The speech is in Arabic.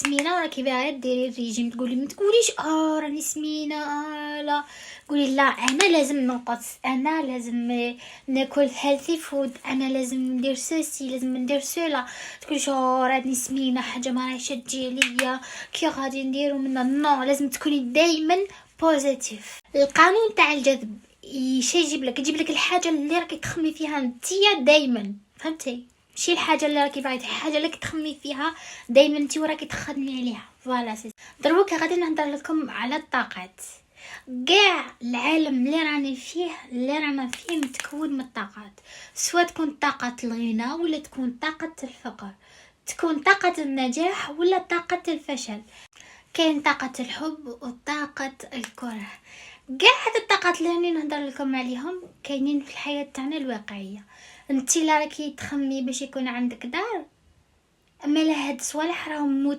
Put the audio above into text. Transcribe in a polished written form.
سمينه وراكي باغيه ديري الريجيم، تقولي ما تقوليش راني سمينه لا، قولي لا انا لازم ننقص، انا لازم ناكل هيلثي فود، انا لازم ندير سوسي، لازم ندير سولا. تقوليش راني سمينه حاجه ما راهيش تجي ليا كي غادي نديرو منها. نو، لازم تكوني دائما بوزيتيف. القانون تاع الجذب يجيب لك الحاجه اللي راكي تخمي فيها نتيا دائما، فهمتي؟ ماشي الحاجه اللي راكي باغي، الحاجه اللي تخمي فيها دائما انت وراكي تخدمي عليها. فوالا سي. دروك غادي نهضر لكم على الطاقات. كاع العالم اللي رانا فيه متكون من الطاقات، سواء تكون طاقه الغنى ولا تكون طاقه الفقر، تكون طاقه النجاح ولا طاقه الفشل. كاين طاقه الحب وطاقه الكره. كاع هاد الطاقات اللي راني نهضر لكم عليهم كاينين في الحياه تاعنا الواقعيه. انت لا راكي تخمي باش يكون عندك دار، اما لا هاد الصوالح راهم